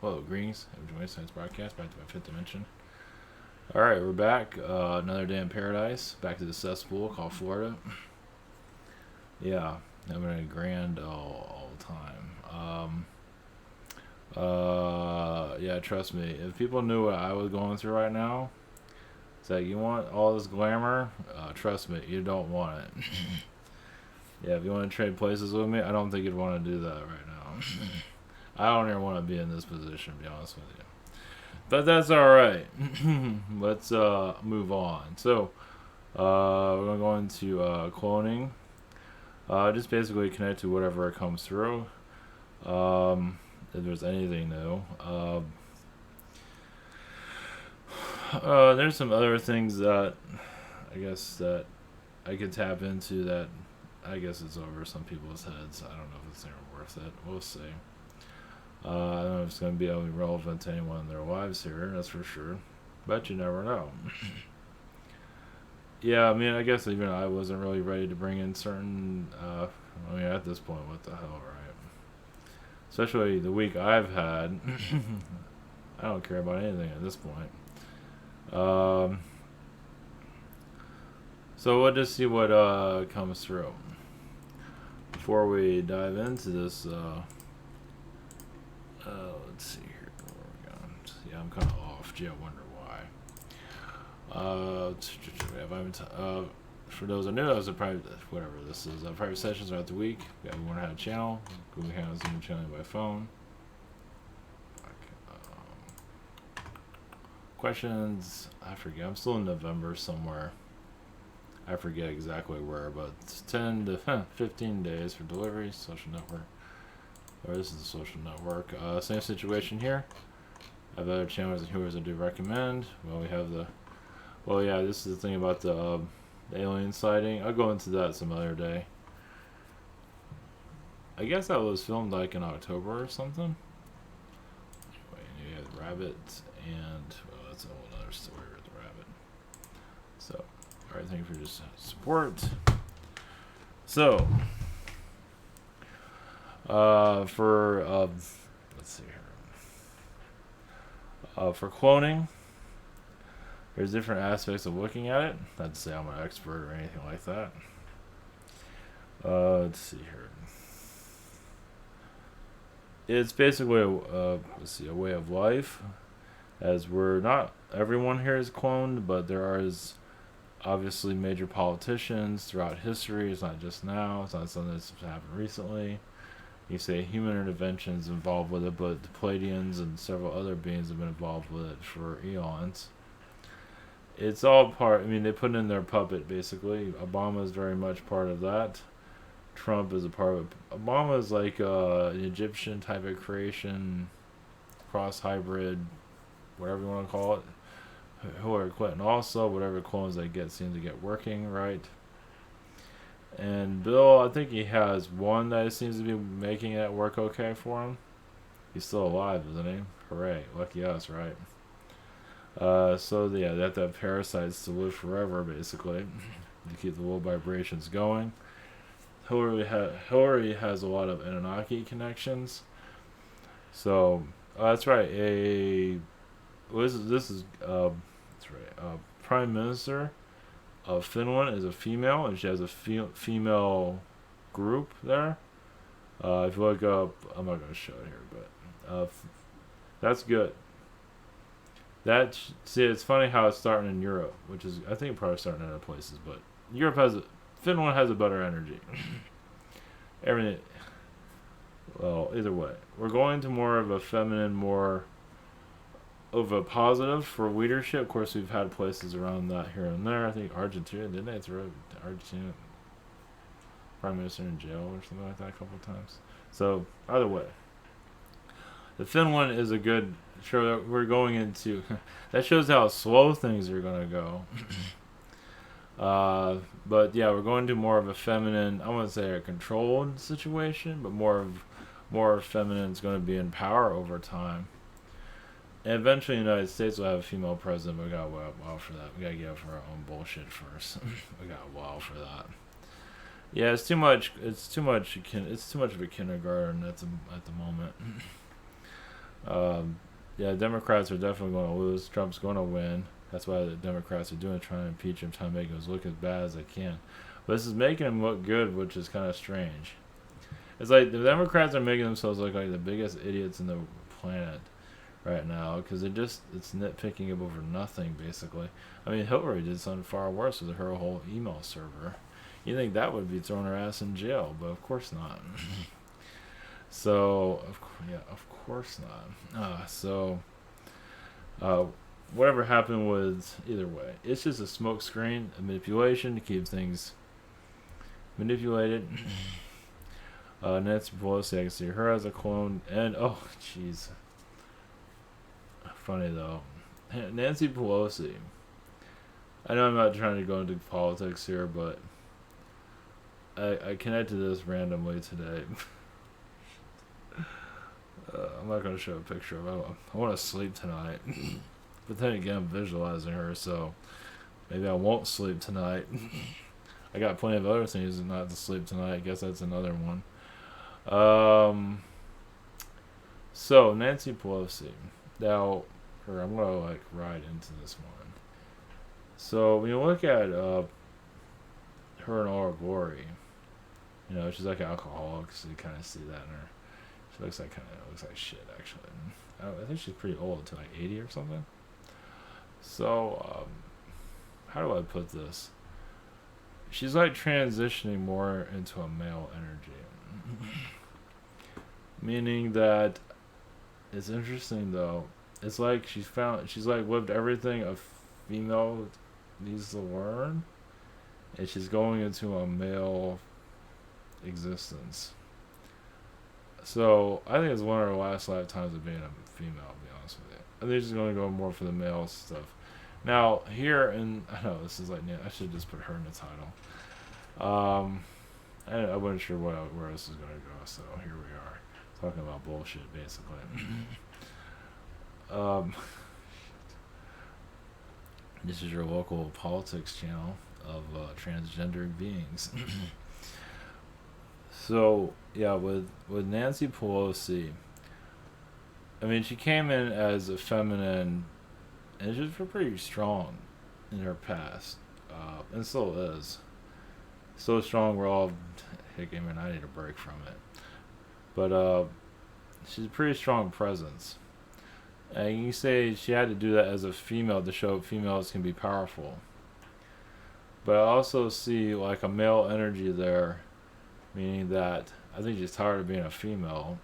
Hello, greetings. I'm joining Science Broadcast, back to my fifth dimension. Alright, we're back. Another day in paradise. Back to the cesspool called Florida. Yeah, having a grand all time. Yeah, trust me. If people knew what I was going through right now, it's like, you want all this glamour? Trust me, you don't want it. Yeah, if you want to trade places with me, I don't think you'd want to do that right now. I don't even want to be in this position, to be honest with you. But that's alright. Let's move on. So, we're going to go into cloning. Just basically connect to whatever comes through. If there's anything new. There's some other things that I guess that I could tap into that I guess it's over some people's heads. I don't know if it's ever worth it. We'll see. I don't know if it's going to be relevant to anyone in their lives here, that's for sure. But you never know. Yeah, I mean, I guess even I wasn't really ready to bring in certain. I mean, at this point, what the hell, right? Especially the week I've had. I don't care about anything at this point. So we'll just see what comes through. Before we dive into this, let's see here. Where are we going? Yeah, I'm kind of off. Gee, I wonder why. For those who knew, that was a private, whatever this is. Private sessions throughout the week. We want to have a channel. Google Hangouts, Zoom channel by phone. Questions? I forget. I'm still in November somewhere. I forget exactly where, but it's 10 to 15 days for delivery. Social network. Or this is the social network. Same situation here. I have other channels and whoever I do recommend. Well, we have the. Well, yeah, this is the thing about the alien sighting. I'll go into that some other day. I guess that was filmed like in October or something. Anyway, you have Rabbit and. Well, that's a whole other story with the Rabbit. So, alright, thank you for your support. So, let's see here. For cloning, there's different aspects of looking at it. Not to say I'm an expert or anything like that. Let's see here. It's basically a way of life, as we're not everyone here is cloned, but there is obviously major politicians throughout history. It's not just now. It's not something that's happened recently. You say human interventions involved with it, but the Pleiadians and several other beings have been involved with it for eons. It's all part. I mean, they put in their puppet basically. Obama is very much part of that. Trump is a part of it. Obama is like an Egyptian type of creation, cross hybrid, whatever you want to call it. Hillary Clinton also, whatever clones they get seem to get working right. And Bill, I think he has one that seems to be making it work okay for him. He's still alive, isn't he? Hooray, lucky us, right? So yeah, they have to have parasites to live forever, basically, to keep the low vibrations going. Hillary has a lot of Anunnaki connections. So that's right. This is that's right. Prime Minister of Finland is a female, and she has a female group there. If you look up, I'm not going to show it here, but that's good. See, it's funny how it's starting in Europe, which is I think probably starting in other places, but Finland has a better energy. Everything. Well, either way, we're going to more of a feminine, more of a positive for leadership. Of course, we've had places around that here and there. I think Argentina, didn't they throw Argentina prime minister in jail or something like that a couple of times? So either way, the Finland is a good show that we're going into. That shows how slow things are going to go. But yeah, we're going to more of a feminine. I wouldn't say a controlled situation, but more feminine is going to be in power over time. And eventually, the United States will have a female president. But we got a while for that. We gotta get over our own bullshit first. We got a while for that. Yeah, it's too much. It's too much of a kindergarten at the moment. Yeah, Democrats are definitely going to lose. Trump's going to win. That's why the Democrats are doing it, trying to impeach him, trying to make him look as bad as they can. But this is making him look good, which is kind of strange. It's like the Democrats are making themselves look like the biggest idiots in the planet right now because it's nitpicking over nothing basically. I mean, Hillary did something far worse with her whole email server. You think that would be throwing her ass in jail, but of course not. So, of course not. Uh, whatever happened with either way, it's just a smoke screen, a manipulation to keep things manipulated. Nancy Pelosi, I can see her as a clone, and oh, jeez, funny though, Nancy Pelosi. I know I'm not trying to go into politics here, but I connected this randomly today. I'm not going to show a picture of it. I want to sleep tonight. But then again, I'm visualizing her, so maybe I won't sleep tonight. I got plenty of other things not to sleep tonight. I guess that's another one. So, Nancy Pelosi. Now, I'm going to, ride into this one. So, when you look at her in all her glory, she's like an alcoholic, so you kind of see that in her. She looks like shit, actually. I think she's pretty old, to like 80 or something. So, how do I put this? She's like transitioning more into a male energy. Meaning that it's interesting though. It's like she's like lived everything a female needs to learn, and she's going into a male existence. So I think it's one of her last lifetimes of being a female. To be honest with you, I think she's going to go more for the male stuff. Now here, and I know this is like I should just put her in the title. I wasn't sure where this is going to go, so here we are talking about bullshit basically. This is your local politics channel of transgender beings. So yeah, with Nancy Pelosi, I mean, she came in as a feminine, and she's pretty strong in her past, and still is. So strong, we're all, hey, man, I need a break from it. But she's a pretty strong presence, and you say she had to do that as a female to show females can be powerful. But I also see like a male energy there, meaning that I think she's tired of being a female,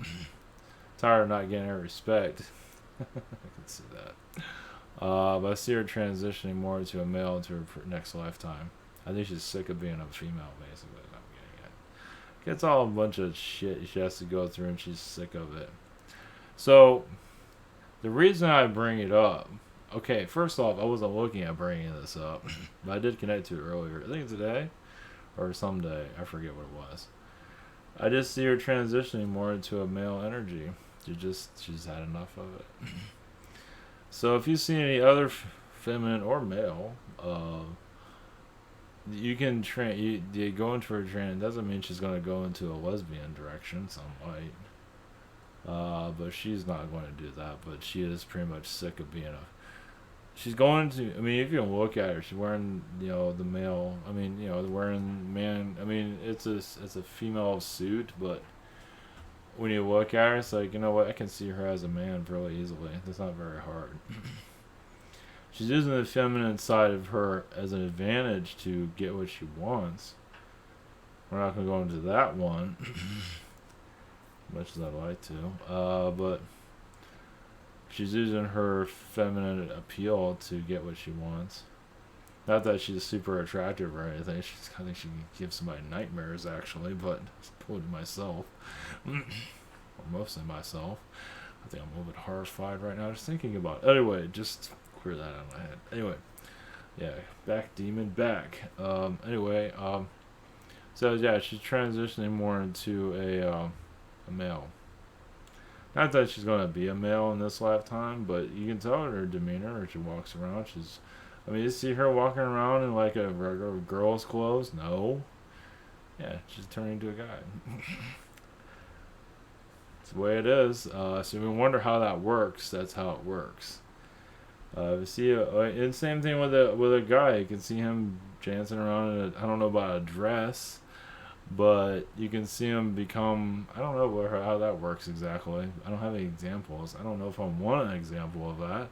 tired of not getting her respect. I can see that. But I see her transitioning more into a male into her next lifetime. I think she's sick of being a female, basically. I'm getting it. It's all a bunch of shit she has to go through, and she's sick of it. So, the reason I bring it up, okay, first off, I wasn't looking at bringing this up, but I did connect to it earlier. I think today or someday. I forget what it was. I just see her transitioning more into a male energy. She's had enough of it. So if you see any other feminine or male, you can you go into her trend. It doesn't mean she's going to go into a lesbian direction. Some might, but she's not going to do that. But she is pretty much sick of being a. She's going to. I mean, if you can look at her, she's wearing the male. I mean, wearing man. I mean, it's a female suit, but when you look at her, it's like, you know what? I can see her as a man really easily. That's not very hard. She's using the feminine side of her as an advantage to get what she wants. We're not going to go into that one, much as I'd like to. But she's using her feminine appeal to get what she wants. Not that she's super attractive or anything. I think she can give somebody nightmares, actually, but including myself. Or mostly myself. I think I'm a little bit horrified right now just thinking about it. Anyway, just clear that out of my head. Anyway, yeah, back demon back. So yeah, she's transitioning more into a male. Not that she's going to be a male in this lifetime, but you can tell in her demeanor as she walks around. You see her walking around in like a regular girl's clothes? No. Yeah, she's turning into a guy. It's the way it is. So we wonder how that works. That's how it works. You see, and same thing with a guy. You can see him dancing around in I don't know about a dress, but you can see him become. I don't know how that works exactly. I don't have any examples. I don't know if I want an example of that.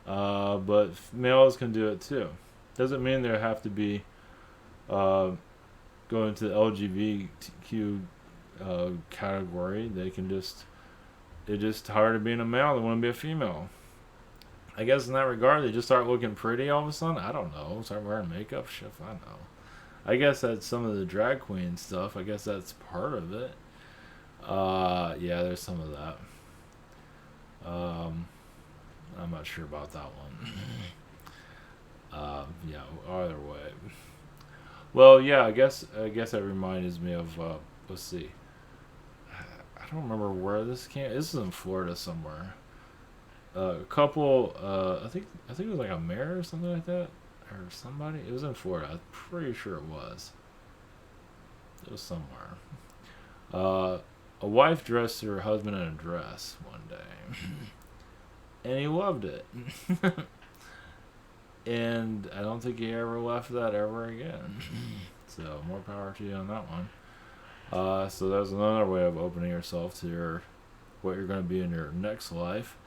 But males can do it too. Doesn't mean they have to be uh, going to the LGBTQ category. They're just tired of being a male. They want to be a female. I guess in that regard, they just start looking pretty all of a sudden. I don't know. Start wearing makeup. Shit, I know. I guess that's some of the drag queen stuff. I guess that's part of it. Yeah, there's some of that. I'm not sure about that one. Yeah, either way. Well, yeah, I guess that reminds me of let's see. I don't remember where this came. This is in Florida somewhere. A couple. I think it was like a mayor or something like that, or somebody. It was in Florida. I'm pretty sure it was. It was somewhere. A wife dressed her husband in a dress one day, and he loved it. And I don't think he ever left that ever again. So more power to you on that one. So that's another way of opening yourself to what you're going to be in your next life.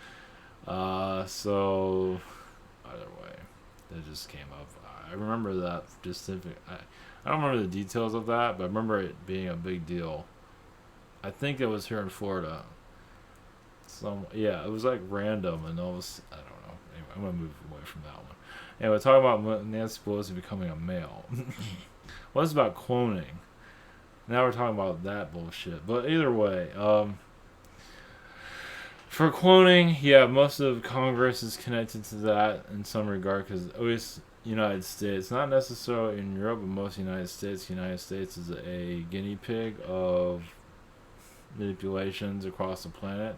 So either way, that just came up. I remember that I don't remember the details of that, but I remember it being a big deal. I think it was here in Florida. Yeah, it was like random, and all this. I don't know. Anyway, I'm gonna move away from that one. Anyway, talking about Nancy Pelosi becoming a male. Well, it's about cloning. Now we're talking about that bullshit. But either way, for cloning, yeah, most of Congress is connected to that in some regard because at least United States, not necessarily in Europe, but most United States. United States is a guinea pig of manipulations across the planet.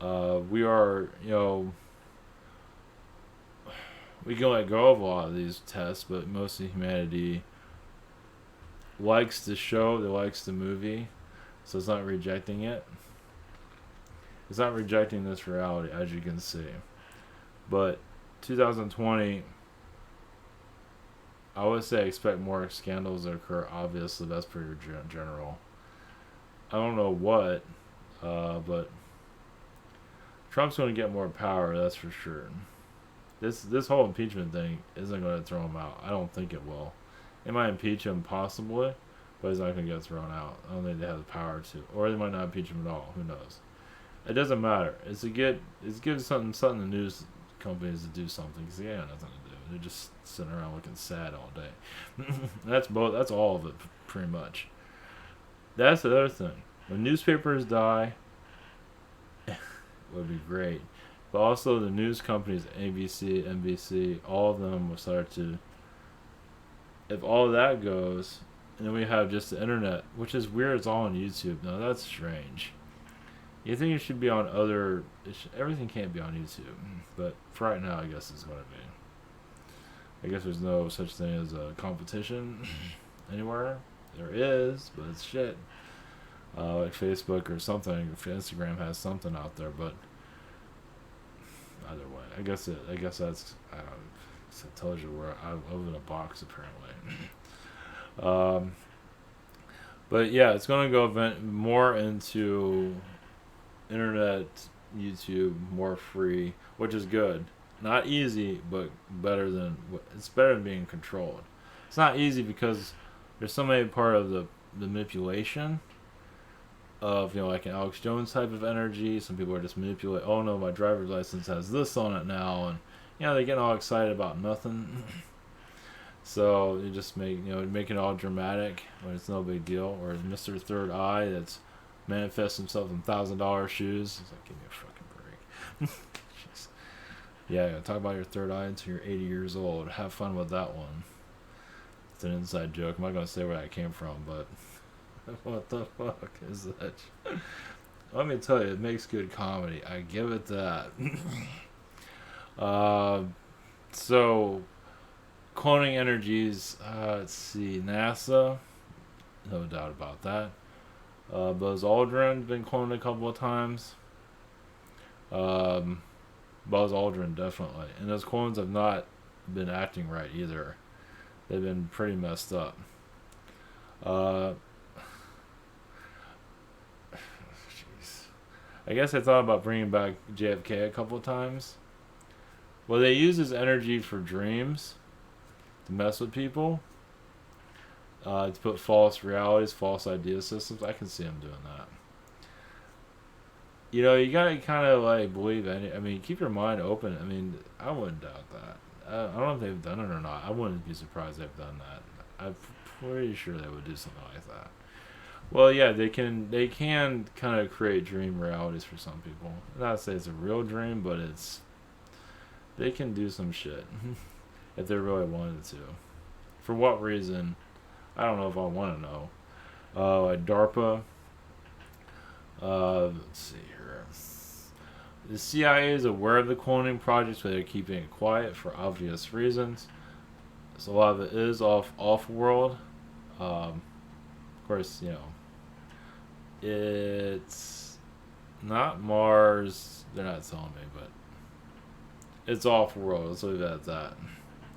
We are, we can let go of a lot of these tests, but most of humanity likes the show, they likes the movie, so it's not rejecting it. It's not rejecting this reality, as you can see. But 2020, I would say expect more scandals to occur. Obviously, that's pretty general. I don't know what, but Trump's going to get more power, that's for sure. This whole impeachment thing isn't going to throw him out. I don't think it will. It might impeach him possibly, but he's not going to get thrown out. I don't think they have the power to, or they might not impeach him at all. Who knows? It doesn't matter. It's give something to news companies to do something because they got nothing to do. They're just sitting around looking sad all day. That's both. That's all of it, pretty much. That's the other thing. When newspapers die, it would be great. But also the news companies, ABC, NBC, all of them will start to. If all of that goes, and then we have just the internet, which is weird. It's all on YouTube. Now that's strange. You think it should be on other? Everything can't be on YouTube, but for right now, I guess it's going to be. I guess there's no such thing as a competition anywhere. There is, but it's shit. Like Facebook or something. If Instagram has something out there, but either way, I guess that's. It tells you where I live in a box apparently. But yeah, it's going to go more into internet, YouTube, more free, which is good. Not easy, but it's better than being controlled. It's not easy because there's so many part of the manipulation of like an Alex Jones type of energy. Some people are just manipulate. Oh no, my driver's license has this on it now, and they're getting all excited about nothing. So you just make it all dramatic when it's no big deal. Or Mr. Third Eye that's manifests himself in $1,000 shoes. He's like, give me a fucking break. Yeah, talk about your third eye until you're 80 years old. Have fun with that one. It's an inside joke. I'm not gonna say where that came from, but what the fuck is that? Let me tell you, it makes good comedy. I give it that. So cloning energies. Let's see, NASA. No doubt about that. Buzz Aldrin's been cloned a couple of times. Um, Buzz Aldrin definitely, and those clones have not been acting right either. They've been pretty messed up. Uh, Jeez. I guess I thought about bringing back JFK a couple of times. Well, they use his energy for dreams to mess with people, to put false realities, false idea systems. I can see him doing that. You know, you gotta kind of like believe any. I mean, keep your mind open. I mean, I wouldn't doubt that. I don't know if they've done it or not. I wouldn't be surprised they've done that. I'm pretty sure they would do something like that. Well, yeah, they can kind of create dream realities for some people. Not to say it's a real dream, but they can do some shit if they really wanted to. For what reason? I don't know if I want to know. Like DARPA. Let's see here. The CIA is aware of the cloning projects, but they're keeping it quiet for obvious reasons. So a lot of it is off world. Of course, you know, it's not Mars. They're not telling me, but it's off world. Let's leave it at that.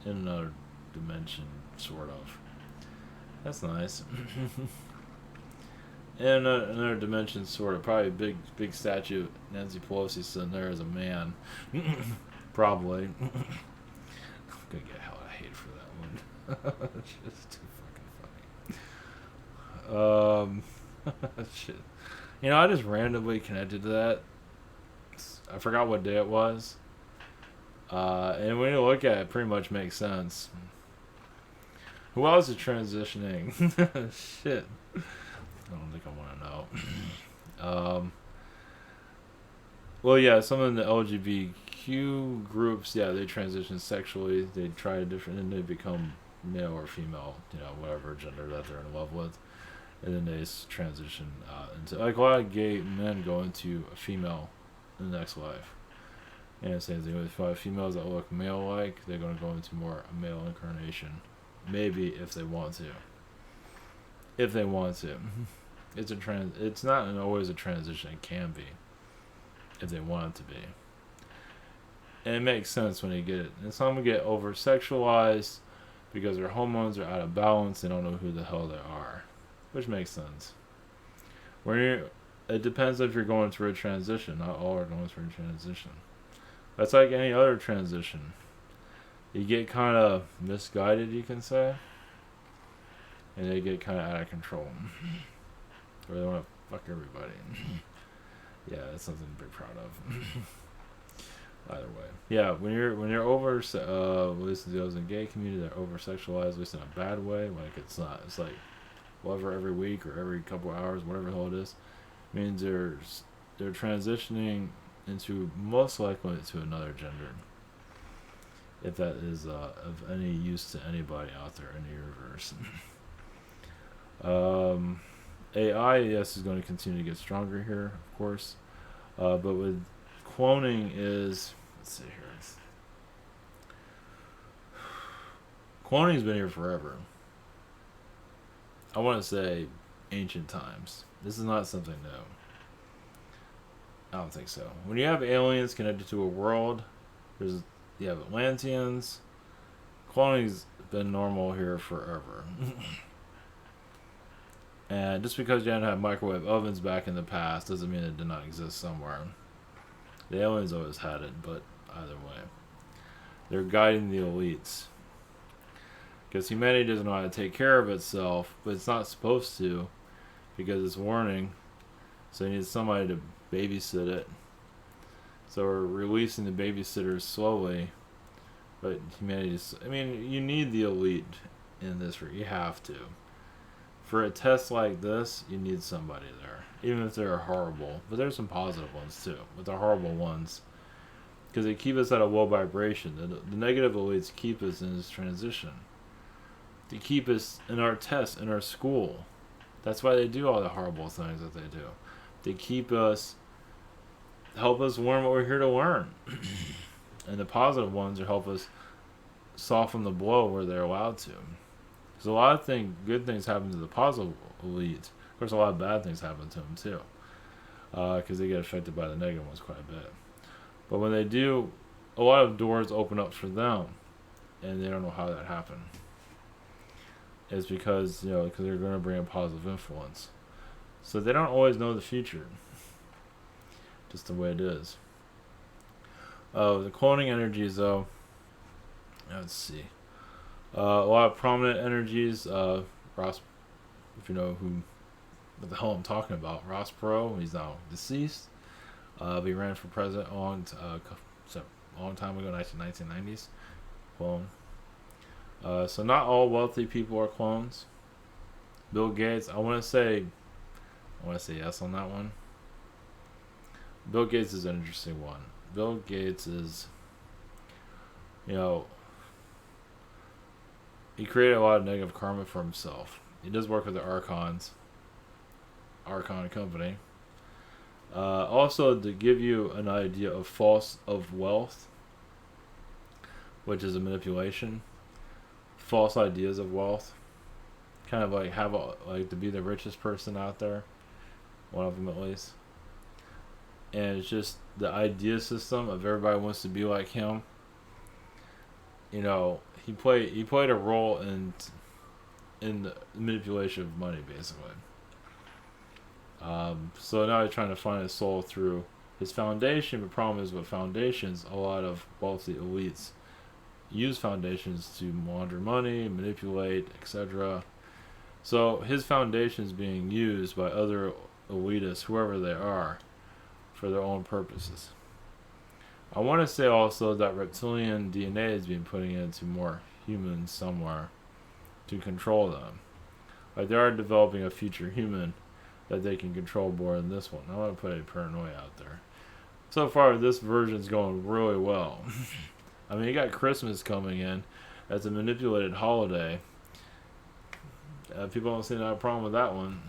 In another dimension, sort of. That's nice. In another dimension, sort of. Probably a big statue. Nancy Pelosi sitting there as a man. Probably. I'm gonna get hell of hate for that one. It's just too fucking funny. Shit. You know, I just randomly connected to that. I forgot what day it was. And when you look at it, it pretty much makes sense. Who else is transitioning? Shit. I don't think I want to know. Well, yeah, some of the LGBTQ groups, yeah, they transition sexually. They try a different, and they become male or female, you know, whatever gender that they're in love with. And then they transition into, like, a lot of gay men go into a female in the next life. And same thing with females that look male-like, they're going to go into more a male incarnation. Maybe if they want to. If they want to. It's not always a transition. It can be. If they want it to be. And it makes sense when they get it. And some get over-sexualized because their hormones are out of balance. They don't know who the hell they are. Which makes sense. It depends if you're going through a transition. Not all are going through a transition. That's like any other transition. You get kind of misguided, you can say. And they get kind of out of control. Or they want to fuck everybody. Yeah, that's something to be proud of. Either way. Yeah, when you're over, at least those in the gay community, they're over sexualized, at least in a bad way. Like it's not. It's like whatever every week or every couple of hours, whatever the hell it is. Means they're transitioning into most likely to another gender. If that is of any use to anybody out there in the universe. AI, yes, is going to continue to get stronger here, of course. But with cloning is, let's see here. Cloning's been here forever. I want to say ancient times. This is not something new. I don't think so. When you have aliens connected to a world, you have Atlanteans. Cloning's been normal here forever. And just because you didn't have microwave ovens back in the past doesn't mean it did not exist somewhere. The aliens always had it, but either way. They're guiding the elites. Because humanity doesn't know how to take care of itself, but it's not supposed to because it's warning. So you need somebody to babysit it. So we're releasing the babysitters slowly. But humanity you need the elite in this. You have to. For a test like this, you need somebody there. Even if they're horrible. But there's some positive ones too. But the horrible ones. Because they keep us at a low vibration. The negative elites keep us in this transition. They keep us in our tests, in our school. That's why they do all the horrible things that they do. They keep us, help us learn what we're here to learn. And the positive ones are help us soften the blow where they're allowed to. Because a lot of good things happen to the positive elite course, a lot of bad things happen to them too, because they get affected by the negative ones quite a bit. But when they do, a lot of doors open up for them, and they don't know how that happened. It's because because they're going to bring a positive influence, so they don't always know the future. Just the way it is. The cloning energies, though. Let's see. A lot of prominent energies. Ross, if you know what the hell I'm talking about, Ross Perot. He's now deceased. But he ran for president a long time ago, 1990s. Clone. So not all wealthy people are clones. Bill Gates. I want to say yes on that one. Bill Gates is an interesting one. Bill Gates is, he created a lot of negative karma for himself. He does work with the Archon Company. Also, to give you an idea of wealth, which is a manipulation, false ideas of wealth, kind of like to be the richest person out there, one of them at least. And it's just the idea system of everybody wants to be like him. He played a role in the manipulation of money, basically. So now he's trying to find his soul through his foundation. But the problem is with foundations, a lot of wealthy elites use foundations to launder money, manipulate, etc. So his foundation is being used by other elitists, whoever they are, for their own purposes. I want to say also that reptilian DNA is being put into more humans somewhere to control them. Like they are developing a future human that they can control more than this one. I want to put a paranoia out there. So far, this version's going really well. I mean, you got Christmas coming in as a manipulated holiday. People don't seem to have a problem with that one.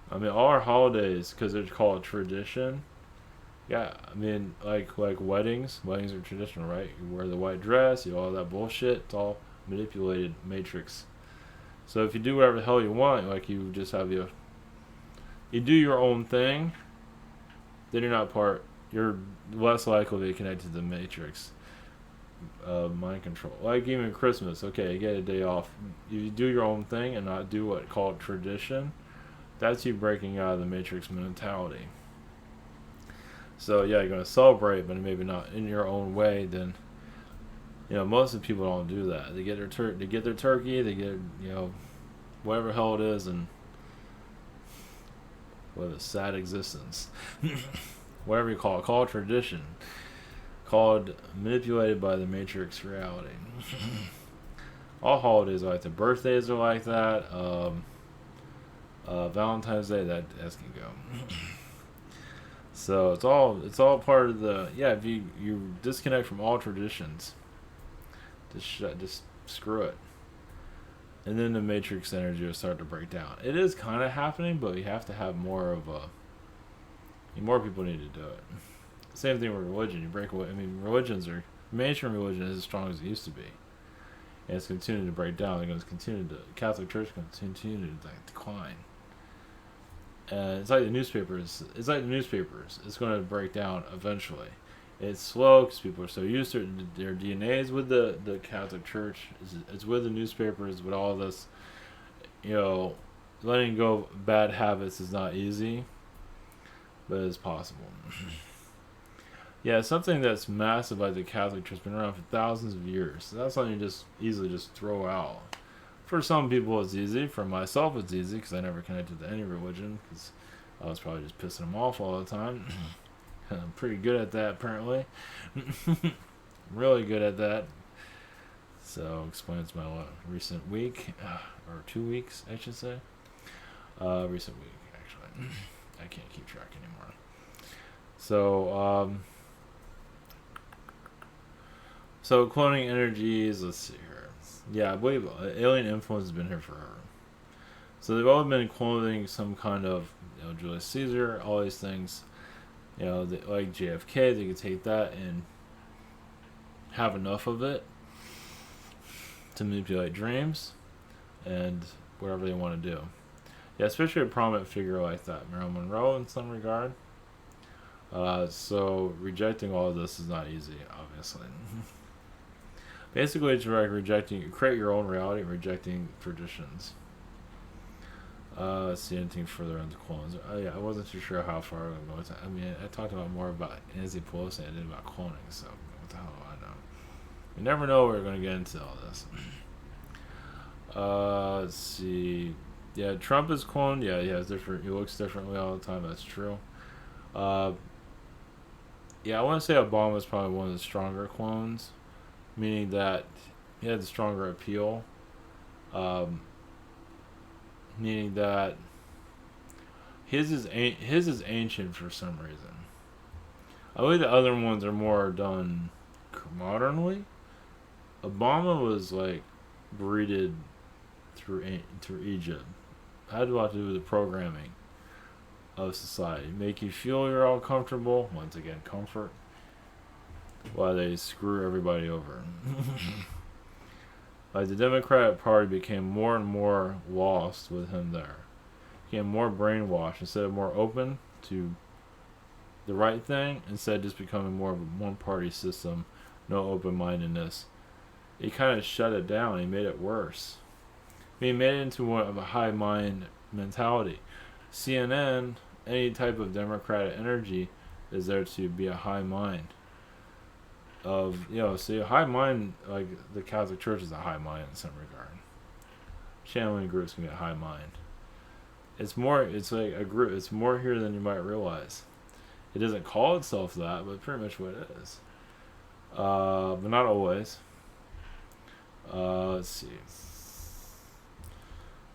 I mean, all our holidays, because they're called tradition. Yeah, I mean, like weddings. Weddings are traditional, right? You wear the white dress, all that bullshit. It's all manipulated matrix. So if you do whatever the hell you want, like you just have you do your own thing, then you're less likely to be connected to the matrix. Mind control. Like even Christmas, okay, you get a day off. You do your own thing and not do what called tradition. That's you breaking out of the matrix mentality. So yeah, you're gonna celebrate, but maybe not in your own way. Then, most of the people don't do that. They get their turkey, they get whatever hell it is, and what a sad existence. Whatever you call it tradition, called manipulated by the matrix reality. All holidays are like that. Birthdays are like that. Valentine's Day, that can go. So it's all part of the if you disconnect from all traditions, just screw it, and then the matrix energy will start to break down. It is kind of happening, but we have to have more people need to do it. Same thing with religion. You break away. I mean, mainstream religion is as strong as it used to be, and it's continuing to break down. They're going to continue Catholic Church going to continue to decline. It's like the newspapers. It's going to break down eventually. It's slow because people are so used to it. Their DNA is with the Catholic Church. It's with the newspapers. With all this, letting go of bad habits is not easy, but it's possible. Yeah, something that's massive like the Catholic Church has been around for thousands of years. So that's something you just easily just throw out. For some people it's easy. For myself it's easy because I never connected to any religion because I was probably just pissing them off all the time. I'm pretty good at that apparently. Really good at that. So explains my recent week, or 2 weeks I should say. Recent week actually. I can't keep track anymore. So so cloning energies, let's see here. Yeah, I believe alien influence has been here forever. So they've all been cloning some kind of, Julius Caesar, all these things. Like JFK, they could take that and have enough of it to manipulate dreams and whatever they want to do. Yeah, especially a prominent figure like that, Marilyn Monroe, in some regard. So rejecting all of this is not easy, obviously. Basically, it's like rejecting, create your own reality, rejecting traditions. Let's see anything further into clones. Yeah, I wasn't too sure how far I'm going to. I mean, I talked about more about Nancy Pelosi than I did about cloning, so what the hell do I know? You never know we're going to get into all this. Let's see. Yeah, Trump is cloned. Yeah, he has different. He looks differently all the time. That's true. Uh, yeah, I want to say Obama is probably one of the stronger clones, meaning that he had the stronger appeal. Um, Meaning that his is ancient for some reason. I believe the other ones are more done modernly. Obama was like breeded through Egypt. It had a lot to do with the programming of society. Make you feel you're all comfortable. Once again, comfort. While they screw everybody over. Like the Democratic Party became more and more lost with him there. Became more brainwashed instead of more open to the right thing, instead of just becoming more of a one party system, no open mindedness. He kind of shut it down. He made it worse. He made it into one of a high mind mentality. CNN, any type of democratic energy, is there to be a high mind. See, a high mind, like the Catholic Church is a high mind in some regard. Channeling groups can be a high mind. It's like a group, it's more here than you might realize. It doesn't call itself that, but pretty much what it is. But not always. Let's see.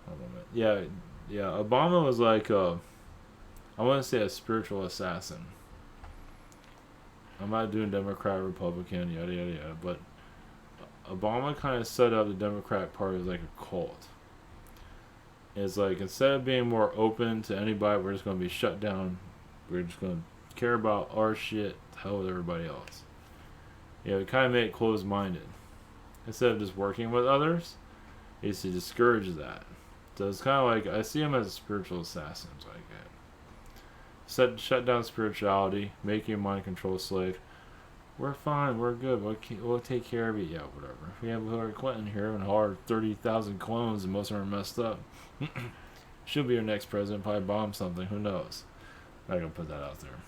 Hold on a minute. Yeah, Obama was like I want to say a spiritual assassin. I'm not doing Democrat, Republican, yada yada yada, but Obama kind of set up the Democratic Party as like a cult. It's like instead of being more open to anybody, we're just going to be shut down. We're just going to care about our shit, hell with everybody else. Yeah, we kind of made it closed-minded. Instead of just working with others, he used to discourage that. So it's kind of like I see him as a spiritual assassin, like that. Shut down spirituality, make you a mind control slave. We're fine, we're good, we'll take care of you. Yeah, whatever. We have Hillary Clinton here and our 30,000 clones, and most of them are messed up. She'll be our next president, probably bomb something, who knows? I'm not gonna put that out there.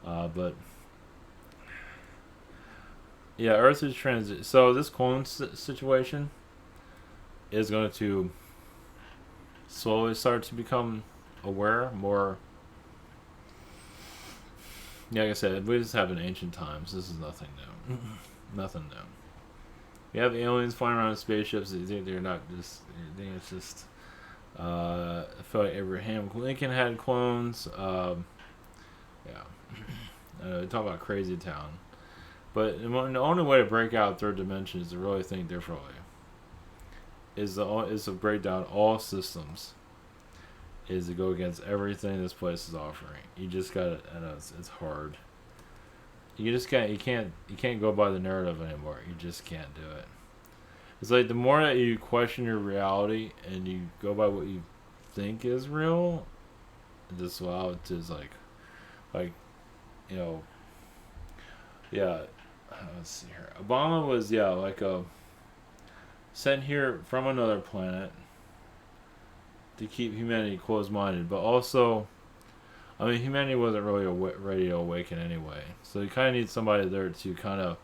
But yeah, Earth is transit. So this clone situation is going to slowly start to become aware, more. Yeah, like I said, we just have in ancient times. This is nothing new. Nothing new. We have aliens flying around in spaceships. They think they're not just. They think it's just. I feel like Abraham Lincoln had clones. Yeah. Talk about crazy town. But the only way to break out third dimension is to really think differently. Is to break down all systems. Is to go against everything this place is offering. You just gotta. I know it's hard. You just can't. You can't go by the narrative anymore. You just can't do it. It's like the more that you question your reality and you go by what you think is real, just allow it to like, you know. Yeah. Let's see here. Obama was like a sent here from another planet to keep humanity closed-minded, but also, I mean, humanity wasn't really ready to awaken anyway. So you kind of need somebody there to kind of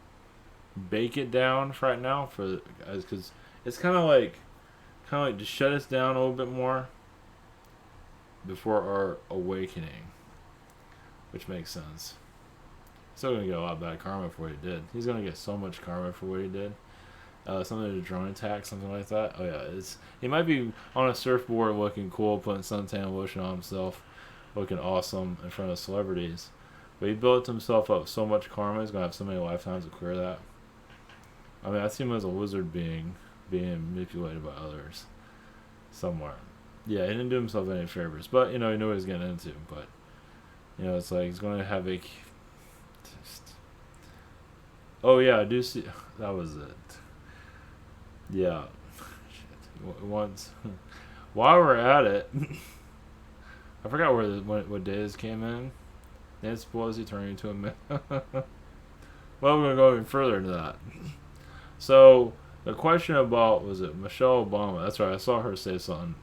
bake it down for right now, because it's kind of like to shut us down a little bit more before our awakening, which makes sense. He's still gonna get a lot of bad karma for what he did. He's gonna get so much karma for what he did. Something to drone attack, something like that. Oh yeah, he might be on a surfboard looking cool, putting suntan lotion on himself, looking awesome in front of celebrities. But he built himself up so much karma, he's gonna have so many lifetimes to clear that. I mean, I see him as a wizard being manipulated by others somewhere. Yeah, he didn't do himself any favors, but he knew what he was getting into. But it's like he's going to have a. Oh yeah, I do see. That was it. Yeah. Shit. while we're at it, I forgot what day this came in. Nancy Pelosi turning into a man. Well, we're gonna go even further into that. So the question about, was it Michelle Obama? That's right. I saw her say something.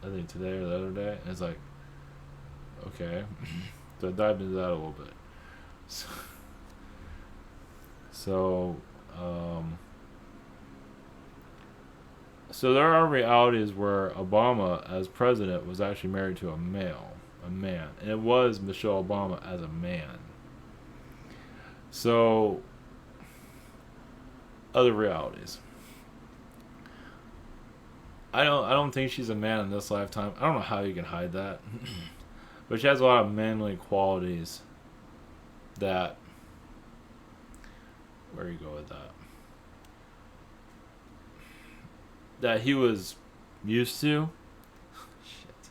I think today or the other day. And it's like, okay. So I dived into that a little bit. So, so, um, so there are realities where Obama, as president, was actually married to a man, and it was Michelle Obama as a man. So, other realities. I don't think she's a man in this lifetime. I don't know how you can hide that, but she has a lot of manly qualities that. Where do you go with that? That he was used to. Shit.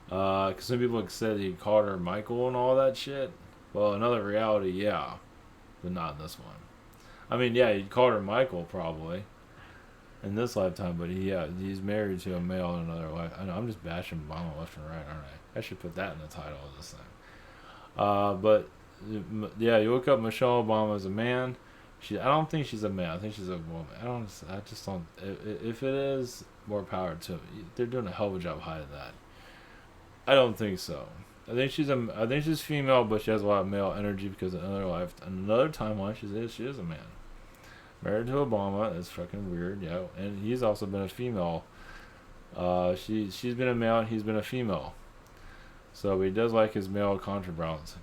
Because some people said he called her Michael and all that shit. Well, another reality, yeah, but not in this one. I mean, yeah, he called her Michael probably in this lifetime, but he's married to a male in another life. I know I'm just bashing Obama left and right, aren't I? I should put that in the title of this thing. But yeah, you look up Michelle Obama as a man. I don't think she's a man. I think she's a woman. I just don't. If it is, more power to them. They're doing a hell of a job hiding that. I don't think so. I think she's female, but she has a lot of male energy because in another timeline, she is a man. Married to Obama. That's fucking weird. Yeah, and he's also been a female. She's been a male and he's been a female. So he does like his male counterbalance.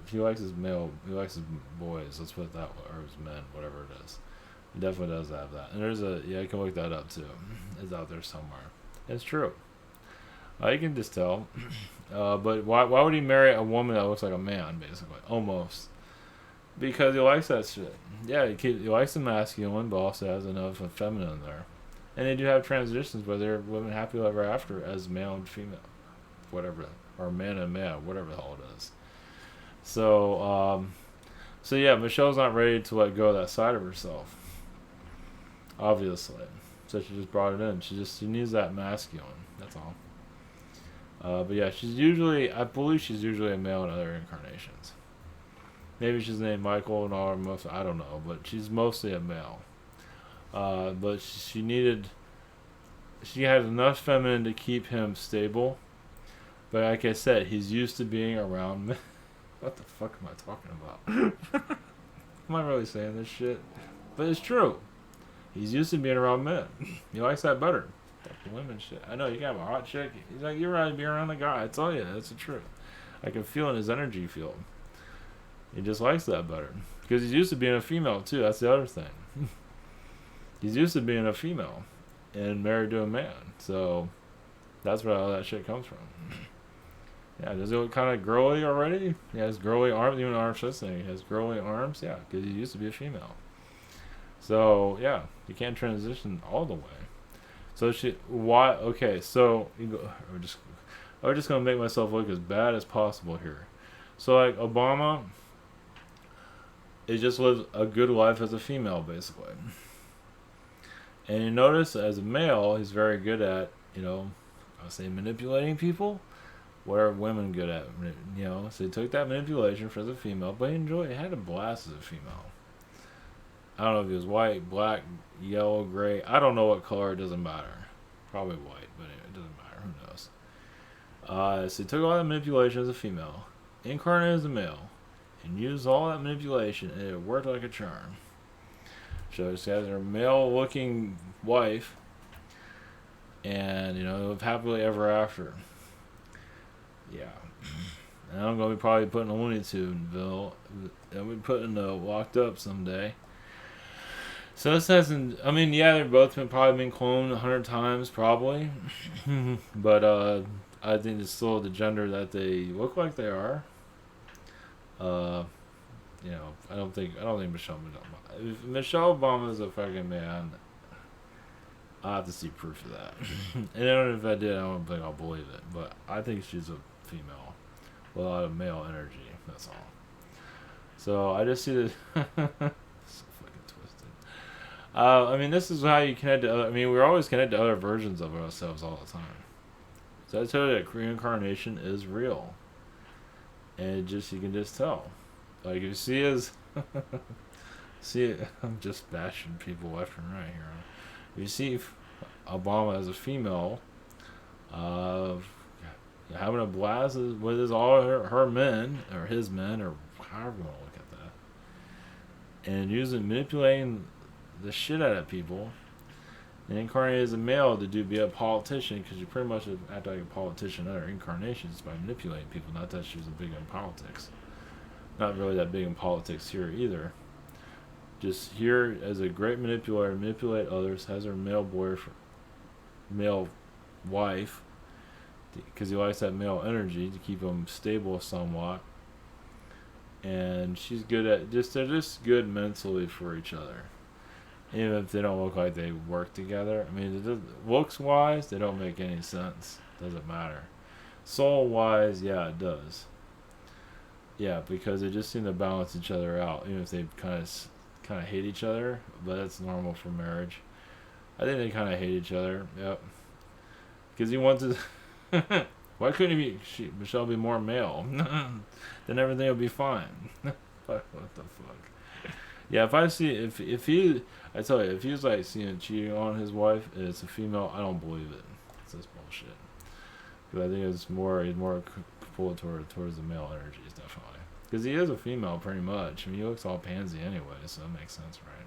He likes his male. He likes his boys. Let's put it that way, or his men, whatever it is. He definitely does have that. And you can look that up too. It's out there somewhere. It's true. You can just tell. But why would he marry a woman that looks like a man, basically? Almost. Because he likes that shit. Yeah, he likes the masculine, but also has enough of feminine there. And they do have transitions where they're women happily ever after as male and female. Whatever. Or man and man, whatever the hell it is. So yeah, Michelle's not ready to let go of that side of herself. Obviously. So she just brought it in. She needs that masculine. That's all. But yeah, I believe she's usually a male in other incarnations. Maybe she's named Michael and all, I don't know, but she's mostly a male. But she had enough feminine to keep him stable. But like I said, he's used to being around men. What the fuck am I talking about? Am I really saying this shit? But it's true. He's used to being around men. He likes that better. Fucking women shit. I know, you can have a hot chick. He's like, you're right to be around the guy. I tell you, that's the truth. I can feel in his energy field. He just likes that better. Because he's used to being a female, too. That's the other thing. He's used to being a female and married to a man. So that's where all that shit comes from. Yeah, does it look kind of girly already? He has girly arms. Even Arm Schlitzing thing, he has girly arms. Yeah, because he used to be a female. So yeah, you can't transition all the way. So why? Okay, so we're just gonna make myself look as bad as possible here. So like Obama, it just lives a good life as a female, basically. And you notice as a male, he's very good at, I would say manipulating people. What are women good at? So he took that manipulation for the female, but he had a blast as a female. I don't know if he was white, black, yellow, gray. I don't know what color. It doesn't matter. Probably white, but anyway, it doesn't matter. Who knows? So he took all that manipulation as a female, incarnated as a male, and used all that manipulation, and it worked like a charm. So this guy's her male-looking wife, and live happily ever after. Yeah. And I'm gonna be probably putting a Looney Tuneville. I'll be putting Locked Up someday. So this hasn't. I mean, yeah, they've both probably been cloned 100 times, probably. But I think it's still the gender that they look like they are. I don't think Michelle Obama. If Michelle Obama is a fucking man, I have to see proof of that. And I don't know if I did. I don't think I'll believe it. But I think she's a female with a lot of male energy. That's all. So I just see this. So fucking twisted. I mean, this is how you connect to other. I mean, we're always connected to other versions of ourselves all the time. I tell you that reincarnation is real, and just you can just tell. Like if you see his, see it. I'm just bashing people left and right here. If you see Obama as a female, uh, having a blast with all her men or his men or however you want to look at that, and using manipulating the shit out of people. And incarnated as a male to be a politician because you pretty much act like a politician in other incarnations by manipulating people. Not that she was big in politics. Not really that big in politics here either. Just here as a great manipulator, manipulate others, has her male boyfriend, male wife, because he likes that male energy to keep them stable somewhat. And she's good at they're just good mentally for each other. Even if they don't look like they work together. I mean, looks wise, they don't make any sense. Doesn't matter. Soul wise, yeah, it does. Yeah, because they just seem to balance each other out, even if they kind of hate each other. But that's normal for marriage. I think they kind of hate each other. Yep. Because he wants to. Why couldn't Michelle be more male? Then everything will be fine. What the fuck? Yeah, if he, I tell you, if he was like seeing cheating on his wife and it's a female, I don't believe it. It's just bullshit. Because I think he's more pulled towards the male energies, definitely. Because he is a female, pretty much. I mean, he looks all pansy anyway, so it makes sense, right?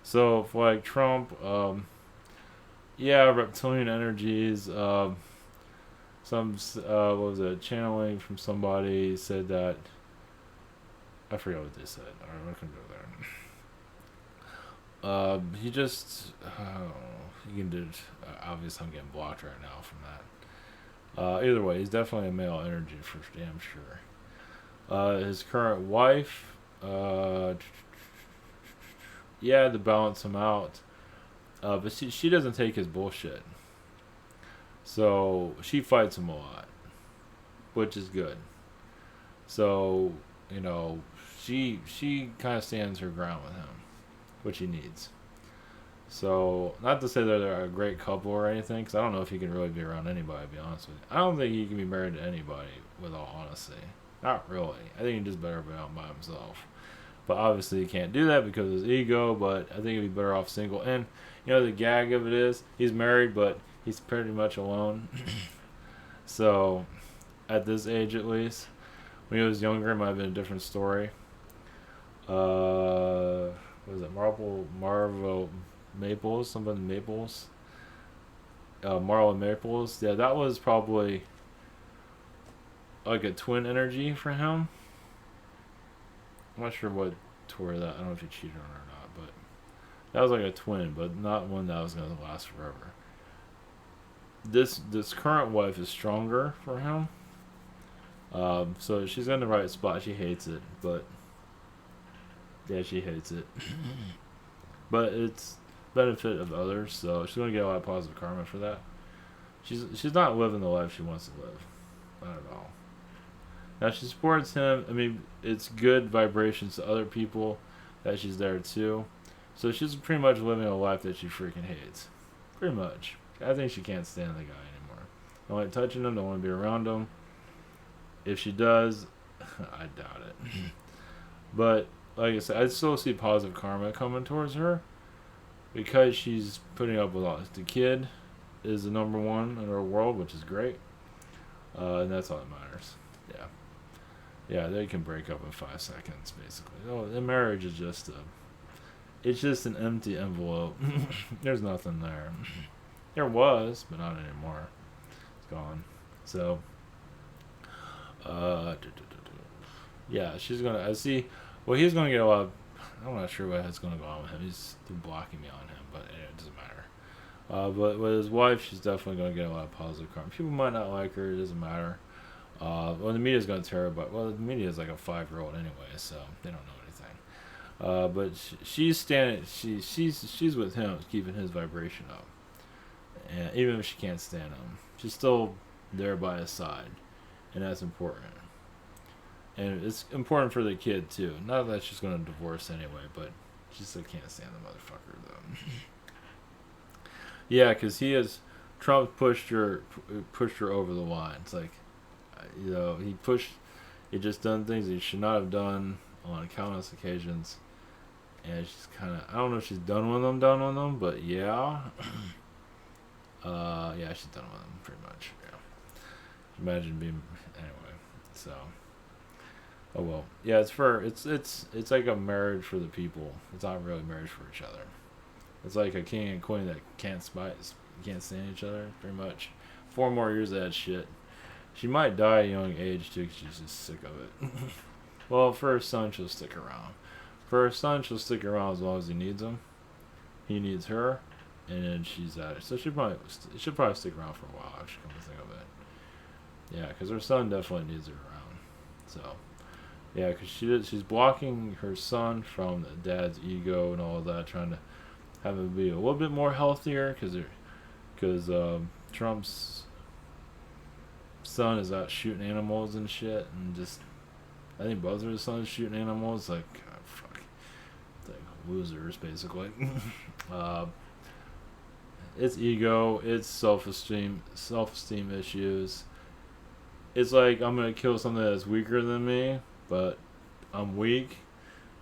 So, for like Trump, yeah, reptilian energies, what was it, channeling from somebody said that, I forget what they said. Alright, I'm not gonna go there. He just, you can do, obviously I'm getting blocked right now from that. Either way, he's definitely a male energy for damn sure. His current wife, yeah, to balance him out. But she doesn't take his bullshit. So she fights him a lot, which is good. So, she kind of stands her ground with him, which he needs. So, not to say that they're a great couple or anything, because I don't know if he can really be around anybody, to be honest with you. I don't think he can be married to anybody, with all honesty. Not really. I think he'd just better be out by himself. But obviously he can't do that because of his ego, but I think he'd be better off single. And, the gag of it is, he's married, but he's pretty much alone. So, at this age at least. When he was younger, it might have been a different story. What was it? Marvel Maples? Something Maples? Marlon Maples. Yeah, that was probably like a twin energy for him. I'm not sure what tour that. I don't know if he cheated on her or not, but that was like a twin, but not one that was going to last forever. This current wife is stronger for him. So she's in the right spot. She hates it, but yeah, she hates it. But it's benefit of others, so she's gonna get a lot of positive karma for that. She's not living the life she wants to live, not at all. Now she supports him. I mean, it's good vibrations to other people that she's there too. So she's pretty much living a life that she freaking hates, pretty much. I think she can't stand the guy anymore. Don't like touching him. Don't want to be around him. If she does, I doubt it. But, like I said, I still see positive karma coming towards her because she's putting up with all this. The kid is the number one in her world, which is great. And that's all that matters. Yeah. Yeah, they can break up in 5 seconds, basically. The marriage is just it's just an empty envelope. There's nothing there. There was, but not anymore. It's gone. So, yeah, she's gonna. I see. Well, he's gonna get a lot of. I'm not sure what's gonna go on with him. He's blocking me on him, but it doesn't matter. But with his wife, she's definitely gonna get a lot of positive karma. People might not like her. It doesn't matter. Well, the media's gonna tear her, but the media's like a 5-year-old anyway, so they don't know anything. But she's standing. She's with him, keeping his vibration up, and even if she can't stand him, she's still there by his side. And that's important. And it's important for the kid, too. Not that she's going to divorce anyway, but she still can't stand the motherfucker, though. Yeah, because he is Trump pushed her over the line. It's like, he just done things he should not have done on countless occasions, and she's kind of, I don't know if she's done with them, but yeah, yeah, she's done with them pretty much. Yeah, imagine being anyway. So, oh well, yeah, it's like a marriage for the people. It's not really marriage for each other. It's like a king and queen that can't stand each other, pretty much. 4 more years of that shit. She might die at a young age too, 'cause she's just sick of it. Well, for her son, she'll stick around. For her son, she'll stick around as long as he needs him. He needs her, and then she's at it. So she'll probably stick around for a while. If she comes to think of it, yeah, because her son definitely needs her around. So, yeah, because she's blocking her son from the dad's ego and all of that, trying to have him be a little bit more healthier, because Trump's son is out shooting animals and shit, and just, I think both of his sons shooting animals, like, God, fuck, like losers basically. uh, it's ego, it's self-esteem issues. It's like, I'm gonna kill something that's weaker than me, but I'm weak.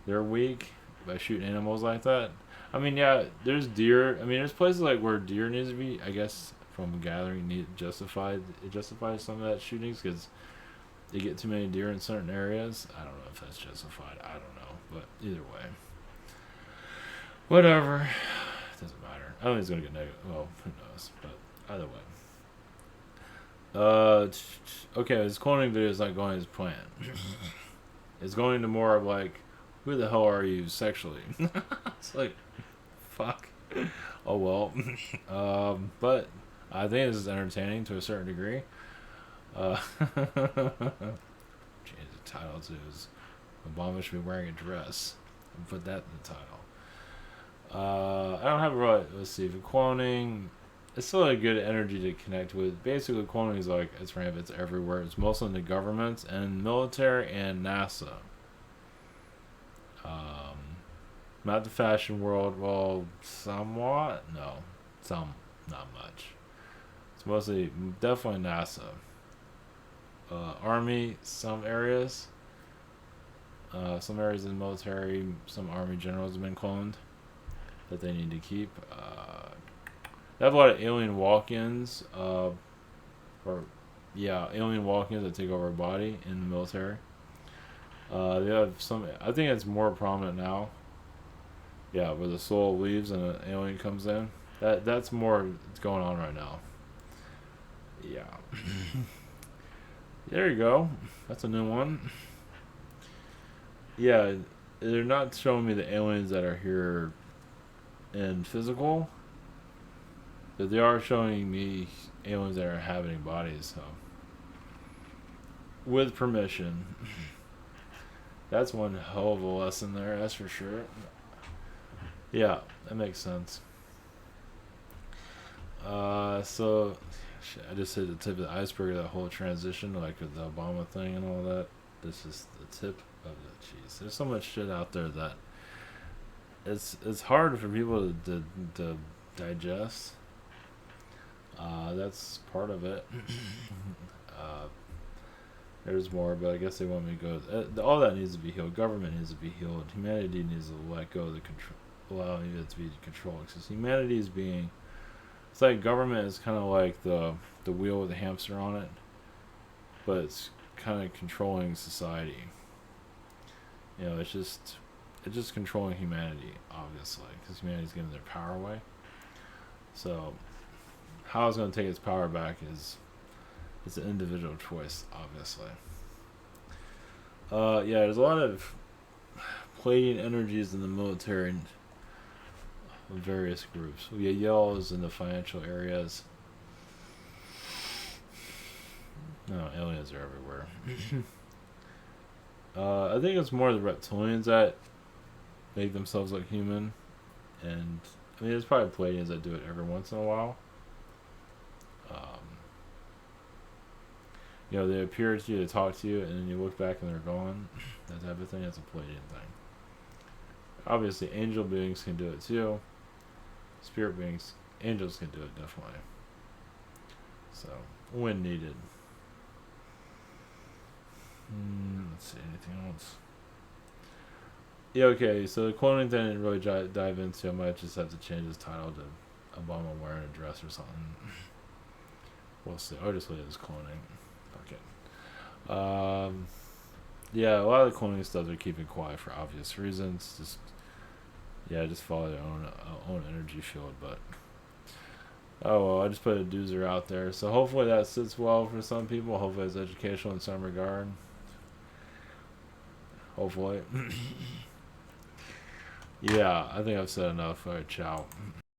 They're weak by shooting animals like that. I mean, yeah, there's deer. I mean, there's places like where deer needs to be, I guess, from gathering, it justifies some of that shootings, because they get too many deer in certain areas. I don't know if that's justified. I don't know, but either way, whatever. It doesn't matter. I don't think it's gonna get negative. Well, who knows? But either way. Okay, this cloning video is not going as planned. It's going to more of like, who the hell are you sexually? It's like, fuck. Oh well. But I think this is entertaining to a certain degree. Change the title to his Obama should be wearing a dress. And put that in the title. I don't have a right. Let's see. For cloning, it's still a good energy to connect with. Basically, cloning is like, it's rampant. It's everywhere. It's mostly in the governments and military and NASA. Not the fashion world. Well, somewhat. No, not much. It's mostly, definitely NASA. Army, some areas. Some areas in the military, some army generals have been cloned that they need to keep. They have a lot of alien walk-ins, alien walk-ins that take over a body in the military. They have some. I think it's more prominent now. Yeah, where the soul leaves and an alien comes in. That's more going on right now. Yeah. There you go. That's a new one. Yeah, they're not showing me the aliens that are here in physical, but they are showing me aliens that are inhabiting bodies, so with permission. That's one hell of a lesson there, that's for sure. Yeah, that makes sense. So I just hit the tip of the iceberg of that whole transition, like with the Obama thing and all that. This is the tip of the cheese. There's so much shit out there that it's hard for people to digest. That's part of it. There's more, but I guess they want me to go. All that needs to be healed. Government needs to be healed. Humanity needs to let go of the control, allowing it to be controlled. Because humanity is being, it's like government is kind of like the wheel with the hamster on it, but it's kind of controlling society. It's just controlling humanity, obviously, because humanity's giving their power away. So, how it's going to take its power back is it's an individual choice, obviously. Yeah, there's a lot of Pleiadian energies in the military and various groups. We get yells in the financial areas. No, aliens are everywhere. I think it's more the reptilians that make themselves look human, and I mean, there's probably Pleiadians that do it every once in a while. They appear to you, they talk to you, and then you look back and they're gone. That type of thing. That's a Pleiadian thing. Obviously, angel beings can do it too. Spirit beings, angels can do it definitely. So, when needed. Let's see, anything else? Yeah, okay, so the cloning thing I didn't really dive into. I might just have to change his title to Obama wearing a dress or something. We'll see. Or just leave it as cloning. Okay. Yeah, a lot of the cloning stuff they're keeping quiet for obvious reasons. Just follow their own energy field. But oh well, I just put a doozer out there. So hopefully that sits well for some people. Hopefully it's educational in some regard. Hopefully. Yeah, I think I've said enough. All right, ciao.